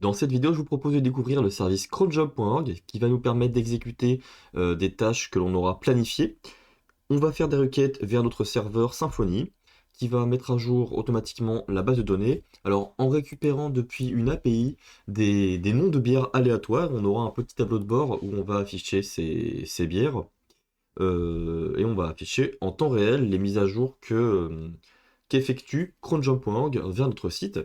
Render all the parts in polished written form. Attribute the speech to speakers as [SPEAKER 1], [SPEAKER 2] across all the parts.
[SPEAKER 1] Dans cette vidéo, je vous propose de découvrir le service cronjob.org qui va nous permettre d'exécuter des tâches que l'on aura planifiées. On va faire des requêtes vers notre serveur Symfony qui va mettre à jour automatiquement la base de données. Alors, en récupérant depuis une API des noms de bières aléatoires, on aura un petit tableau de bord où on va afficher ces bières et on va afficher en temps réel les mises à jour qu'effectue cronjob.org vers notre site.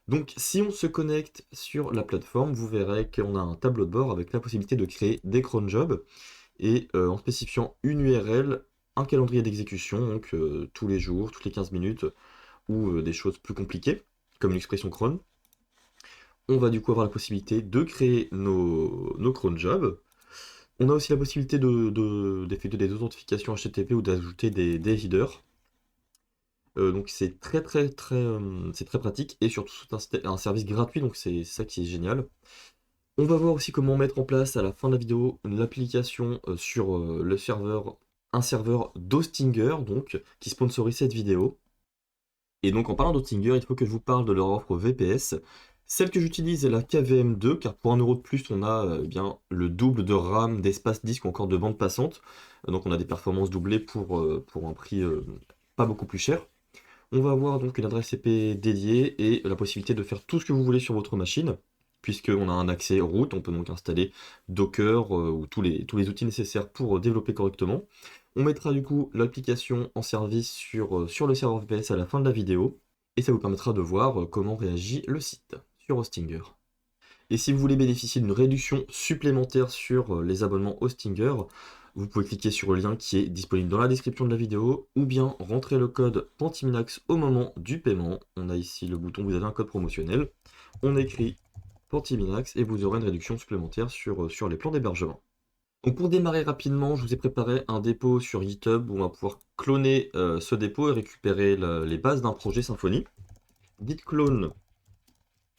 [SPEAKER 1] Donc si on se connecte sur la plateforme, vous verrez qu'on a un tableau de bord avec la possibilité de créer des cron jobs et en spécifiant une URL, un calendrier d'exécution, donc tous les jours, toutes les 15 minutes, ou des choses plus compliquées, comme l'expression cron. On va du coup avoir la possibilité de créer nos cron jobs. On a aussi la possibilité d'effectuer des authentifications HTTP ou d'ajouter des headers. Donc c'est très pratique et surtout c'est un service gratuit, donc c'est ça qui est génial. On va voir aussi comment mettre en place à la fin de la vidéo l'application sur le serveur, un serveur d'Hostinger donc qui sponsorise cette vidéo. Et donc en parlant d'Hostinger, il faut que je vous parle de leur offre VPS. Celle que j'utilise est la KVM2 car pour 1 € de plus on a bien le double de RAM, d'espace disque ou encore de bande passante. Donc on a des performances doublées pour un prix pas beaucoup plus cher. On va avoir donc une adresse IP dédiée et la possibilité de faire tout ce que vous voulez sur votre machine, puisqu'on a un accès root, on peut donc installer Docker ou tous les outils nécessaires pour développer correctement. On mettra du coup l'application en service sur le serveur VPS à la fin de la vidéo, et ça vous permettra de voir comment réagit le site sur Hostinger. Et si vous voulez bénéficier d'une réduction supplémentaire sur les abonnements Hostinger, vous pouvez cliquer sur le lien qui est disponible dans la description de la vidéo, ou bien rentrer le code Pantiminax au moment du paiement. On a ici le bouton, vous avez un code promotionnel. On écrit Pantiminax et vous aurez une réduction supplémentaire sur les plans d'hébergement. Donc pour démarrer rapidement, je vous ai préparé un dépôt sur GitHub où on va pouvoir cloner ce dépôt et récupérer les bases d'un projet Symfony. Git clone,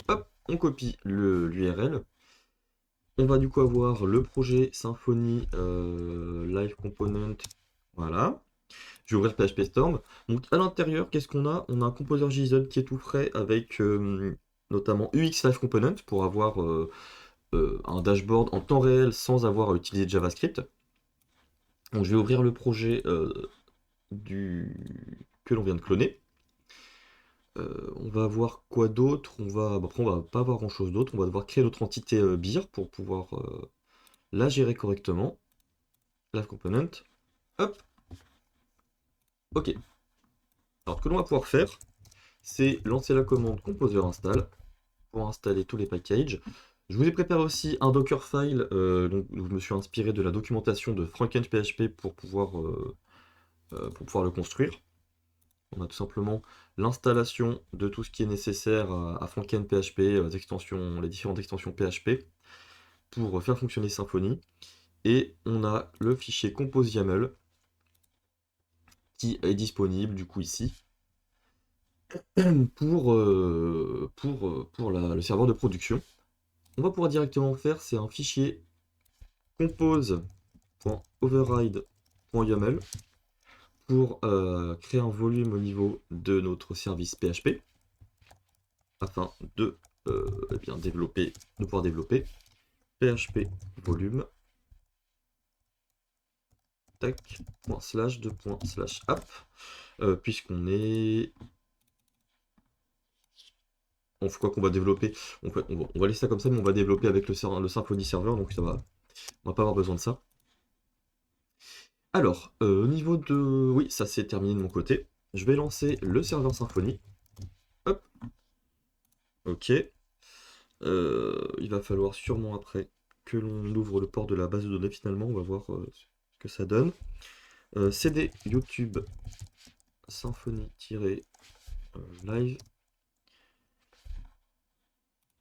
[SPEAKER 1] hop, on copie l'URL. On va du coup avoir le projet Symfony Live Component, voilà. Je vais ouvrir PHP Storm. Donc à l'intérieur, qu'est-ce qu'on a? On a un composer JSON qui est tout frais avec notamment UX Live Component pour avoir un dashboard en temps réel sans avoir à utiliser de JavaScript. Donc je vais ouvrir le projet que l'on vient de cloner. On va avoir quoi d'autre? Après, on va pas avoir grand chose d'autre. On va devoir créer notre entité BIR pour pouvoir la gérer correctement. Live Component. Hop. Ok. Alors, ce que l'on va pouvoir faire, c'est lancer la commande composer install pour installer tous les packages. Je vous ai préparé aussi un Dockerfile, donc je me suis inspiré de la documentation de FrankenPHP pour pouvoir le construire. On a tout simplement l'installation de tout ce qui est nécessaire à FrankenPHP, les différentes extensions PHP pour faire fonctionner Symfony. Et on a le fichier compose YAML qui est disponible du coup ici pour le serveur de production. On va pouvoir directement faire, c'est un fichier compose.override.yaml pour créer un volume au niveau de notre service PHP afin de pouvoir développer PHP volume tac ./2./app puisqu'on est on fait quoi qu'on va développer, on va laisser ça comme ça, mais on va développer avec le Symfony serveur, donc ça va, on va pas avoir besoin de ça. Alors, au niveau de... Oui, ça c'est terminé de mon côté. Je vais lancer le serveur Symfony. Hop. Ok. Il va falloir sûrement après que l'on ouvre le port de la base de données finalement. On va voir ce que ça donne. CD YouTube Symfony-live.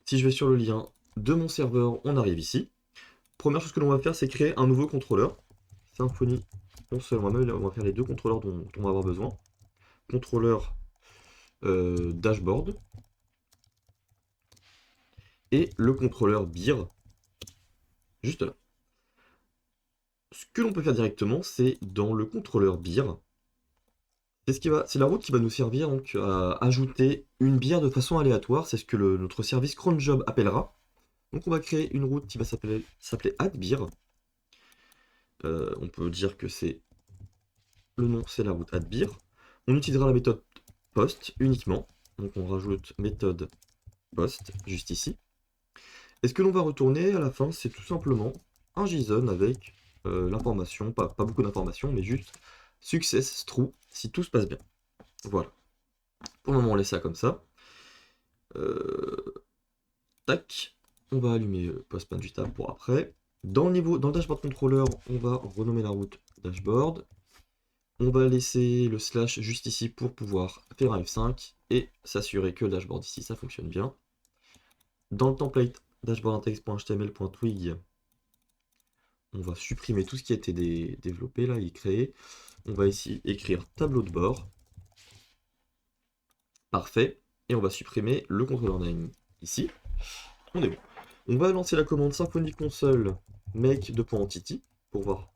[SPEAKER 1] Si je vais sur le lien de mon serveur, on arrive ici. Première chose que l'on va faire, c'est créer un nouveau contrôleur. Symfony console, on va faire les deux contrôleurs dont on va avoir besoin. Contrôleur dashboard et le contrôleur BIR juste là. Ce que l'on peut faire directement, c'est dans le contrôleur BIR. C'est la route qui va nous servir donc, à ajouter une bière de façon aléatoire. C'est ce que notre service cronjob appellera. Donc on va créer une route qui va s'appeler add_beer. On peut dire que c'est le nom, c'est la route add_beer. On utilisera la méthode post uniquement. Donc on rajoute méthode post juste ici. Et ce que l'on va retourner à la fin, c'est tout simplement un JSON avec l'information, pas beaucoup d'informations, mais juste success true si tout se passe bien. Voilà. Pour le moment, on laisse ça comme ça. Tac. On va allumer post.jtab pour après. Dans le dashboard controller, on va renommer la route dashboard. On va laisser le slash juste ici pour pouvoir faire un F5 et s'assurer que le dashboard ici, ça fonctionne bien. Dans le template dashboardindex.html.twig, on va supprimer tout ce qui a été développé là et créé. On va ici écrire tableau de bord. Parfait. Et on va supprimer le controller name ici. On est bon. On va lancer la commande Symfony console make2.entity pour voir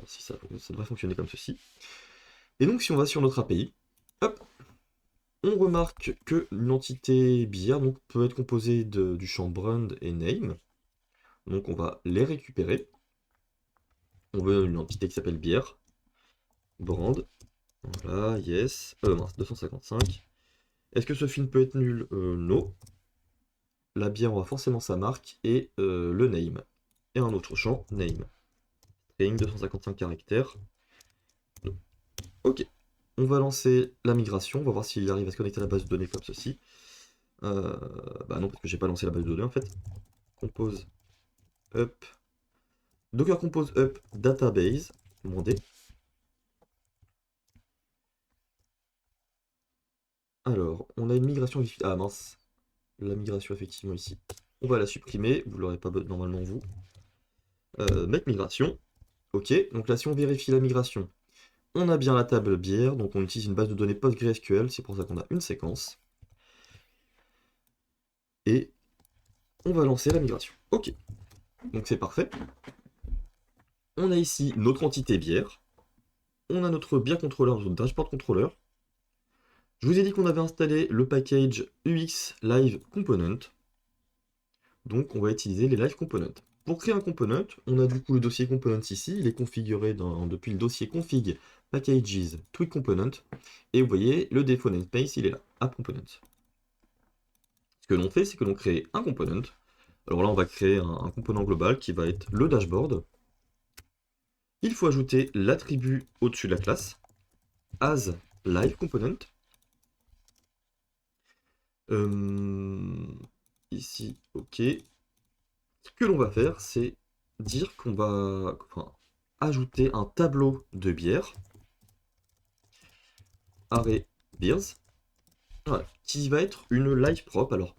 [SPEAKER 1] si ça devrait fonctionner comme ceci. Et donc si on va sur notre API, hop, on remarque que l'entité beer donc, peut être composée du champ brand et name. Donc on va les récupérer. On veut une entité qui s'appelle beer, brand, voilà, yes, mince, 255. Est-ce que ce film peut être nul? Non. La bière aura forcément sa marque et le name. Et un autre champ, name. String 255 caractères. Ok. On va lancer la migration. On va voir s'il arrive à se connecter à la base de données comme ceci. Bah non, parce que j'ai pas lancé la base de données en fait. Compose up. Docker compose up database. Demandé. Alors, on a une migration. Ah mince. La migration effectivement ici. On va la supprimer. Vous l'aurez pas normalement vous. Make migration. Ok. Donc là, si on vérifie la migration, on a bien la table bière. Donc on utilise une base de données PostgreSQL. C'est pour ça qu'on a une séquence. Et on va lancer la migration. Ok. Donc c'est parfait. On a ici notre entité bière. On a notre beer controller, notre dashboard controller. Je vous ai dit qu'on avait installé le package UX Live Component. Donc on va utiliser les Live Components. Pour créer un component, on a du coup le dossier components ici. Il est configuré depuis le dossier config packages tweak component. Et vous voyez, le default namespace, il est là, app component. Ce que l'on fait, c'est que l'on crée un component. Alors là, on va créer un component global qui va être le dashboard. Il faut ajouter l'attribut au-dessus de la classe, as live component. Ici, ok. Ce que l'on va faire, c'est dire qu'on va ajouter un tableau de bière, array beers, voilà, qui va être une live prop, alors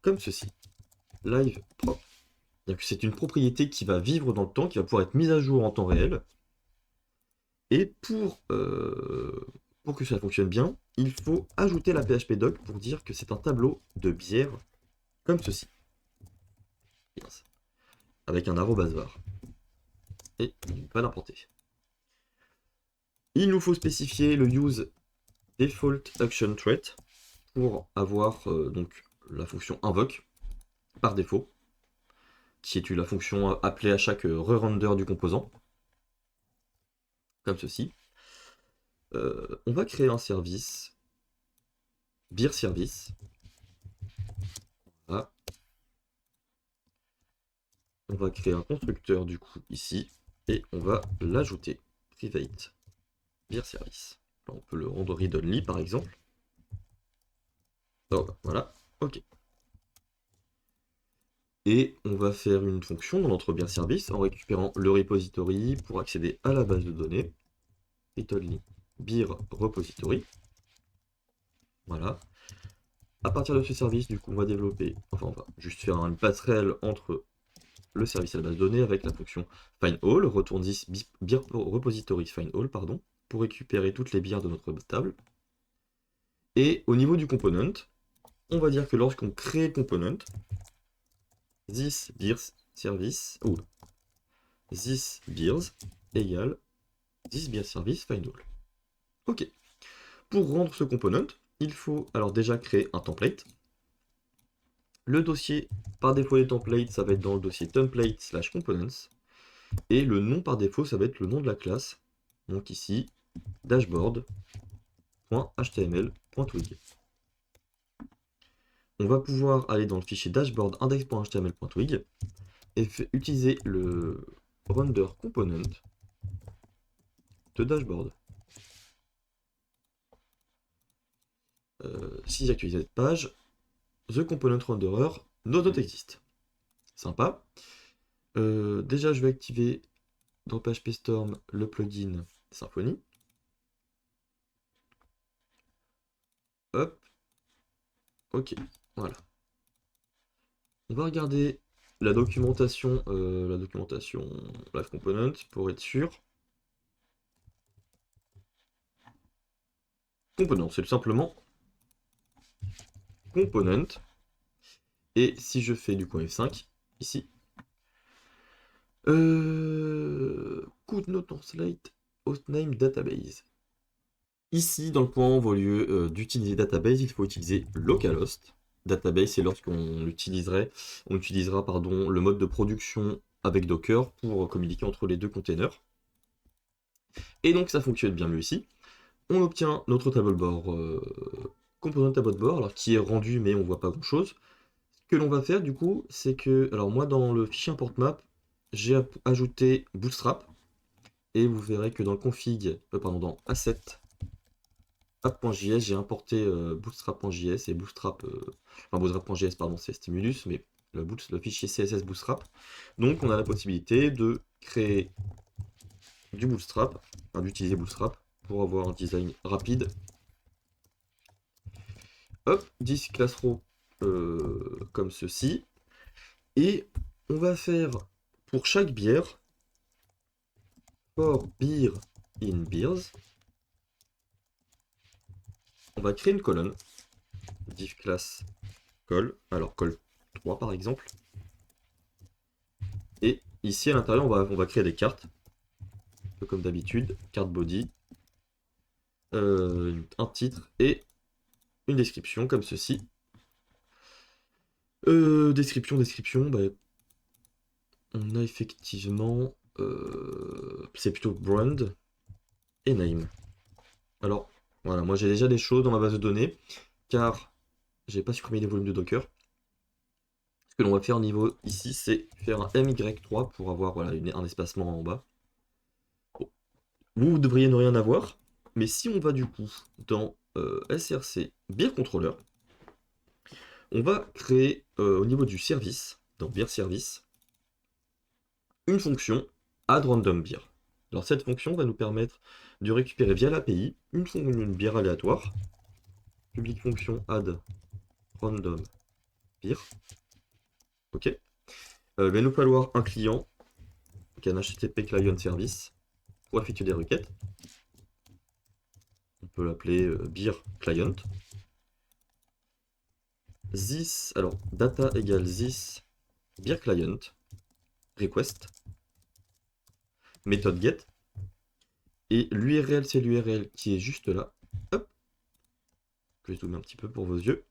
[SPEAKER 1] comme ceci, live prop. C'est une propriété qui va vivre dans le temps, qui va pouvoir être mise à jour en temps réel. Et pour que ça fonctionne bien, il faut ajouter la php-doc pour dire que c'est un tableau de bière comme ceci. Avec un arrobase var. Et il va l'importer. Il nous faut spécifier le use default action trait pour avoir donc la fonction invoke par défaut, qui est la fonction appelée à chaque re-render du composant, comme ceci. On va créer un service, beer service. Voilà. On va créer un constructeur du coup ici, et on va l'ajouter, private beer service. Là, on peut le rendre read-only par exemple. Oh, voilà, ok. Et on va faire une fonction dans notre beer service en récupérant le repository pour accéder à la base de données. Read-only beer repository. Voilà. À partir de ce service, du coup, on va développer, enfin, on va juste faire une passerelle entre le service et la base de données avec la fonction findAll, retourne this beer repository findAll, pardon, pour récupérer toutes les bières de notre table. Et au niveau du component, on va dire que lorsqu'on crée le component, this beers service, ou this beers égale this beer service findAll. Ok. Pour rendre ce component, il faut alors déjà créer un template. Le dossier par défaut des templates, ça va être dans le dossier template/components. Et le nom par défaut, ça va être le nom de la classe. Donc ici, dashboard.html.twig. On va pouvoir aller dans le fichier dashboard index.html.twig et utiliser le render component de dashboard. Si j'actualise cette page, the component renderer does not exist. Sympa. Déjà, je vais activer dans PHP Storm le plugin Symfony. Hop. Ok, voilà. On va regarder la documentation Live Component pour être sûr. Component, c'est tout simplement component. Et si je fais du coup F5, ici, could not translate hostname database. Ici, dans le point, au lieu d'utiliser database, il faut utiliser localhost. Database, c'est lorsqu'on utilisera le mode de production avec Docker pour communiquer entre les deux containers. Et donc ça fonctionne bien mieux ici. On obtient notre tableau de bord, composant de tableau de bord, alors qui est rendu mais on voit pas grand chose. Ce que l'on va faire du coup, c'est que, alors moi dans le fichier import map, j'ai ajouté Bootstrap, et vous verrez que dans le config, dans asset app.js, j'ai importé bootstrap.js et bootstrap.js pardon, c'est Stimulus, mais le fichier CSS Bootstrap. Donc on a la possibilité de créer du Bootstrap, d'utiliser Bootstrap pour avoir un design rapide. Hop, 10 class row comme ceci. Et on va faire pour chaque bière, for beer in beers, on va créer une colonne, div class col, alors col 3 par exemple. Et ici à l'intérieur, on va créer des cartes, un peu comme d'habitude, carte body, un titre et une description comme ceci. Description, bah, on a effectivement, c'est plutôt brand et name. Alors, voilà, moi j'ai déjà des choses dans ma base de données, car j'ai pas supprimé les volumes de Docker. Ce que l'on va faire au niveau ici, c'est faire un MY3 pour avoir voilà, un espacement en bas. Bon. Vous devriez ne rien avoir, mais si on va du coup dans SRC Beer Controller, on va créer au niveau du service, dans Beer Service, une fonction add random beer. Alors cette fonction va nous permettre de récupérer via l'API une bière aléatoire. Public fonction add random beer. Ok. Il va nous falloir un client, donc un HTTP client service, pour effectuer des requêtes. On peut l'appeler beer client. This, alors data égale this beer client request méthode get. Et l'URL, c'est l'URL qui est juste là. Hop. Je vais zoomer un petit peu pour vos yeux.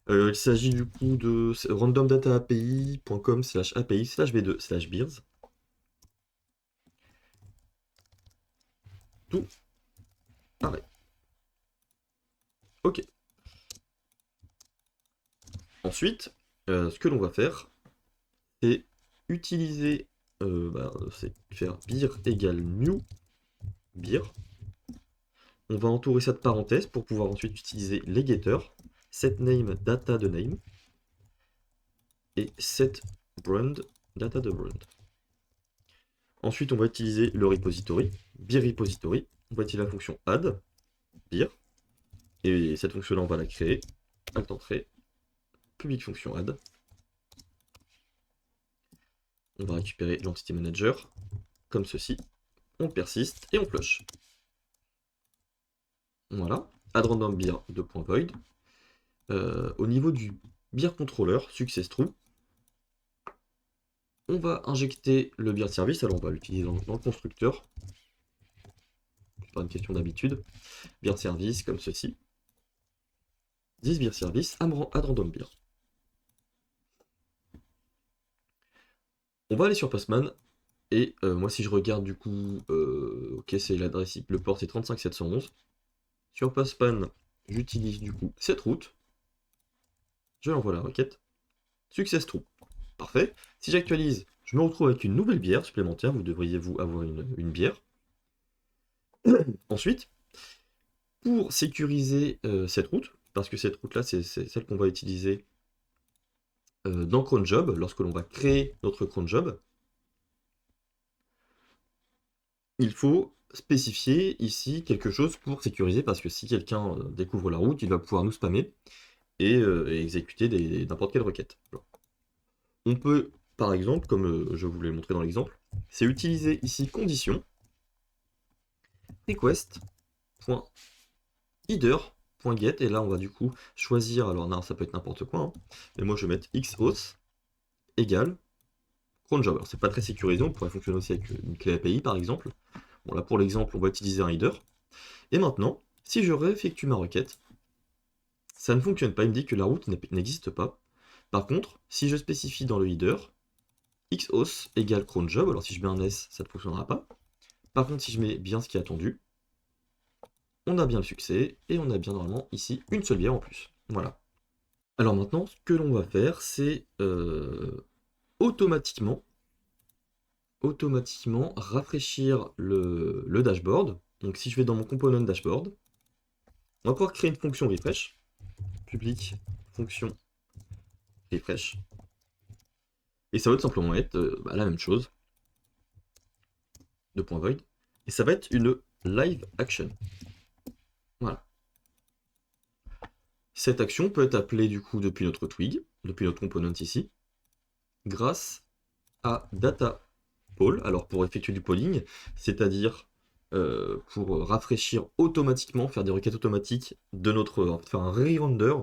[SPEAKER 1] Il s'agit du coup de randomdataapi.com/api/v2/beers. Tout pareil. Ok. Ensuite, ce que l'on va faire, c'est utiliser, c'est faire beer égale new beer. On va entourer ça de parenthèses pour pouvoir ensuite utiliser les getters, setName data de name et setBrand data de brand. Ensuite, on va utiliser le repository, beer repository. On va utiliser la fonction add beer. Et cette fonction-là, on va la créer. Alt entrée, public fonction add. On va récupérer l'entity manager, comme ceci. On persiste et on flush. Voilà. Add random beer 2.void. Au niveau du beer controller, success true, on va injecter le beer service. Alors on va l'utiliser dans le constructeur. C'est pas une question d'habitude. Beer service comme ceci. This beer service add random beer. On va aller sur Postman, et moi si je regarde du coup, ok c'est l'adresse, le port c'est 35711. Sur Postman, j'utilise du coup cette route, je l'envoie la requête, success true. Parfait. Si j'actualise, je me retrouve avec une nouvelle bière supplémentaire, vous devriez vous avoir une bière. Ensuite, pour sécuriser cette route, parce que cette route-là, c'est celle qu'on va utiliser dans cron job, lorsque l'on va créer notre cron job, il faut spécifier ici quelque chose pour sécuriser, parce que si quelqu'un découvre la route, il va pouvoir nous spammer et exécuter n'importe quelle requête. Alors, on peut, par exemple, comme je vous l'ai montré dans l'exemple, c'est utiliser ici condition request.header.get, et là on va du coup choisir, alors non, ça peut être n'importe quoi, hein, mais moi je vais mettre xauth égale cron job. Alors c'est pas très sécurisé, on pourrait fonctionner aussi avec une clé API par exemple. Bon là pour l'exemple on va utiliser un header. Et maintenant, si je réeffectue ma requête, ça ne fonctionne pas, il me dit que la route n'existe pas. Par contre, si je spécifie dans le header xauth égale cron job, alors si je mets un S, ça ne fonctionnera pas. Par contre, si je mets bien ce qui est attendu, on a bien le succès, et on a bien normalement ici une seule bière en plus. Voilà. Alors maintenant, ce que l'on va faire, c'est automatiquement rafraîchir le dashboard. Donc si je vais dans mon component dashboard, on va pouvoir créer une fonction refresh, public fonction refresh, et ça va tout simplement être la même chose, de point void, et ça va être une live action. Voilà. Cette action peut être appelée du coup depuis notre twig, depuis notre component ici, grâce à data poll. Alors pour effectuer du polling, c'est-à-dire pour rafraîchir automatiquement, faire des requêtes automatiques de notre, faire un re-render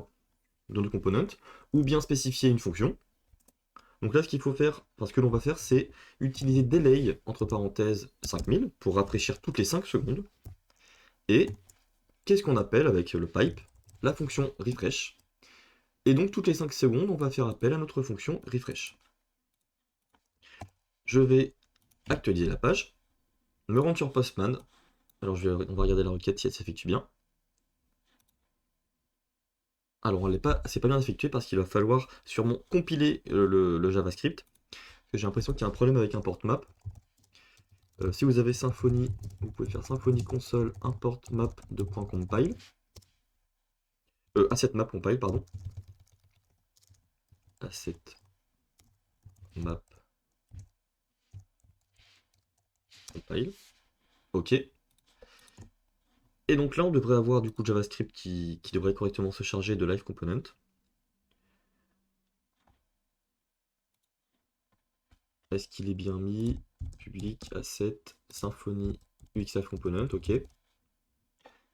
[SPEAKER 1] de notre component, ou bien spécifier une fonction. Donc là, ce qu'il faut faire, parce que l'on va faire, c'est utiliser delay, entre parenthèses, 5000, pour rafraîchir toutes les 5 secondes. Et qu'est-ce qu'on appelle avec le pipe? La fonction refresh. Et donc, toutes les 5 secondes, on va faire appel à notre fonction refresh. Je vais actualiser la page, me rendre sur Postman. Alors, on va regarder la requête si elle s'effectue bien. Alors, c'est pas bien effectué parce qu'il va falloir sûrement compiler le JavaScript. Parce que j'ai l'impression qu'il y a un problème avec import map. Si vous avez Symfony, vous pouvez faire Symfony console import map de .compile. Asset map compile, pardon. Asset map compile. Ok. Et donc là, on devrait avoir du coup JavaScript qui devrait correctement se charger de live component. Est-ce qu'il est bien mis? Public, asset, Symfony, UXF component, ok.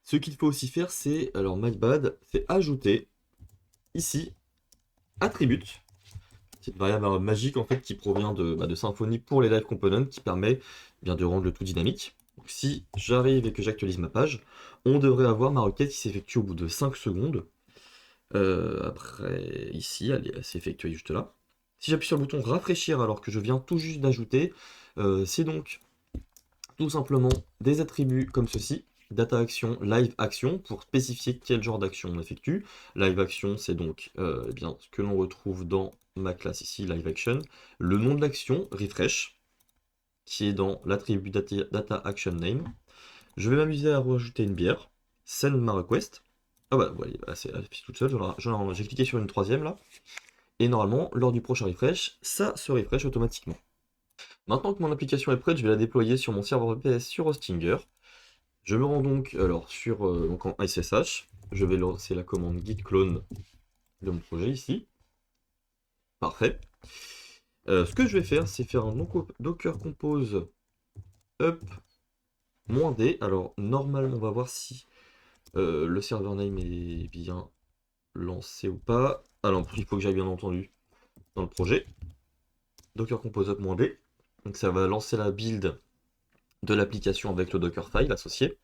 [SPEAKER 1] Ce qu'il faut aussi faire, c'est, alors my bad, c'est ajouter ici attribute. C'est une variable magique en fait qui provient de Symfony pour les live components qui permet bien de rendre le tout dynamique. Donc, si j'arrive et que j'actualise ma page, on devrait avoir ma requête qui s'effectue au bout de 5 secondes. Après, ici, elle s'est effectuée juste là. Si j'appuie sur le bouton rafraîchir alors que je viens tout juste d'ajouter, c'est donc tout simplement des attributs comme ceci. Data action, live action, pour spécifier quel genre d'action on effectue. Live action, c'est donc eh bien, ce que l'on retrouve dans ma classe ici, live action. Le nom de l'action, refresh, qui est dans l'attribut data action name. Je vais m'amuser à rajouter une bière, send ma request. Ah bah, voilà, elle affiche toute seule, j'ai cliqué sur une troisième là. Et normalement, lors du prochain refresh, ça se refresh automatiquement. Maintenant que mon application est prête, je vais la déployer sur mon serveur VPS sur Hostinger. Je me rends donc alors sur donc en SSH. Je vais lancer la commande git clone de mon projet ici. Parfait. Ce que je vais faire, c'est faire un docker compose up -d. Alors normalement, on va voir si le server name est bien lancé ou pas. Alors il faut que j'aille bien entendu dans le projet. Docker compose up -d. Donc ça va lancer la build de l'application avec le Dockerfile associé.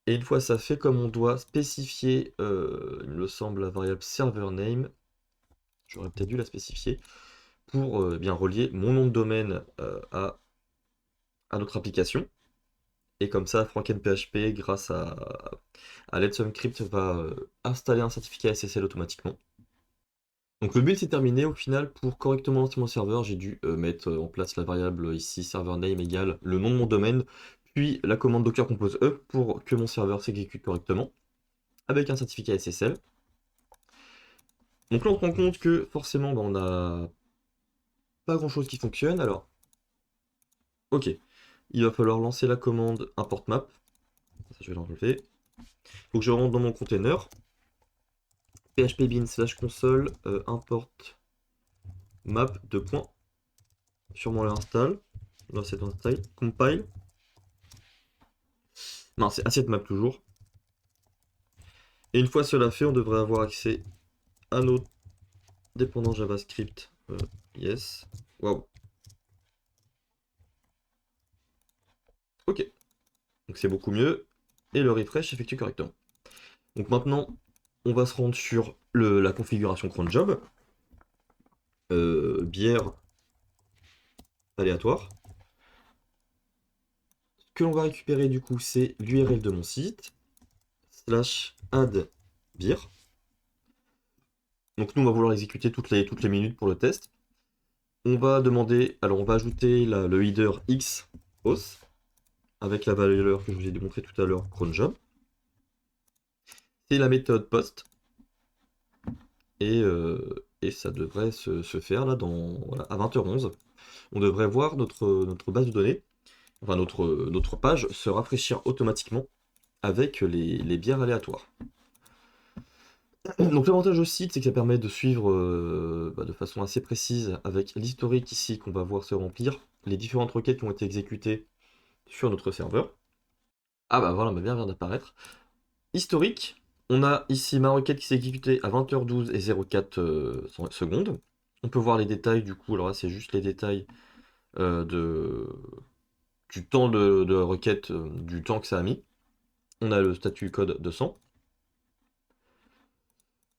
[SPEAKER 1] Et une fois ça fait, comme on doit spécifier, il me semble, la variable server name, j'aurais peut-être dû la spécifier. pour bien relier mon nom de domaine à notre application. Et comme ça, FrankenPHP, grâce à Let's Encrypt, va installer un certificat SSL automatiquement. Donc le build c'est terminé. Au final, pour correctement lancer mon serveur, j'ai dû mettre en place la variable ici server name égale le nom de mon domaine, puis la commande docker compose E pour que mon serveur s'exécute correctement, avec un certificat SSL. Donc là on se rend compte que forcément on n'a pas grand chose qui fonctionne. Alors, ok, il va falloir lancer la commande import map. Ça je vais l'enlever. Donc je rentre dans mon container. PHP bin slash console import map de point. Sûrement l'install. Là c'est install. Compile. Non, c'est assiette map toujours. Et une fois cela fait, on devrait avoir accès à nos dépendants JavaScript. Yes. Waouh. Ok. Donc c'est beaucoup mieux. Et le refresh s'effectue correctement. Donc maintenant, on va se rendre sur la configuration cron job. Bière aléatoire. Ce que l'on va récupérer du coup, c'est l'URL de mon site. /add beer. Donc nous, on va vouloir exécuter toutes les minutes pour le test. On va demander, alors on va ajouter le header x auth avec la valeur que je vous ai démontré tout à l'heure, cron job. C'est la méthode post. Et ça devrait se faire là voilà, à 20h11. On devrait voir notre base de données, enfin notre page se rafraîchir automatiquement avec les bières aléatoires. Donc l'avantage au site, c'est que ça permet de suivre de façon assez précise avec l'historique ici qu'on va voir se remplir, les différentes requêtes qui ont été exécutées sur notre serveur. Ah bah voilà, ma bière vient d'apparaître. Historique, on a ici ma requête qui s'est exécutée à 20h12 et 04 secondes. On peut voir les détails du coup, alors là c'est juste les détails du temps de requête, du temps que ça a mis. On a le statut code 200.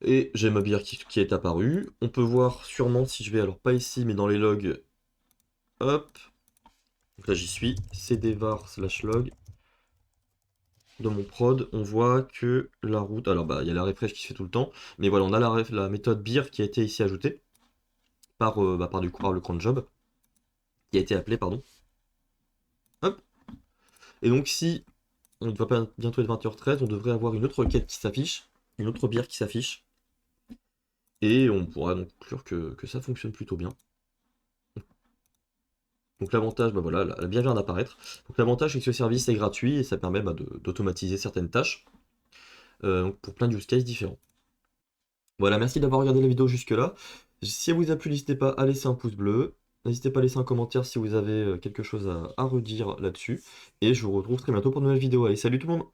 [SPEAKER 1] Et j'ai ma bière qui est apparue. On peut voir sûrement si je vais, alors pas ici, mais dans les logs. Hop. Donc là j'y suis. cdvar/log. Dans mon prod, on voit que la route. Alors bah il y a la refresh qui se fait tout le temps. Mais voilà, on a la méthode beer qui a été ici ajoutée. Par le cron job. Qui a été appelé, pardon. Hop. Et donc si on va pas bientôt être 20h13, on devrait avoir une autre requête qui s'affiche. Une autre bière qui s'affiche. Et on pourra donc conclure que ça fonctionne plutôt bien. Donc l'avantage, bah voilà, la bière vient d'apparaître. Donc l'avantage c'est que ce service est gratuit et ça permet d'automatiser certaines tâches donc pour plein de use cases différents. Voilà, merci d'avoir regardé la vidéo jusque-là. Si elle vous a plu, n'hésitez pas à laisser un pouce bleu. N'hésitez pas à laisser un commentaire si vous avez quelque chose à redire là-dessus. Et je vous retrouve très bientôt pour une nouvelle vidéo. Allez, salut tout le monde!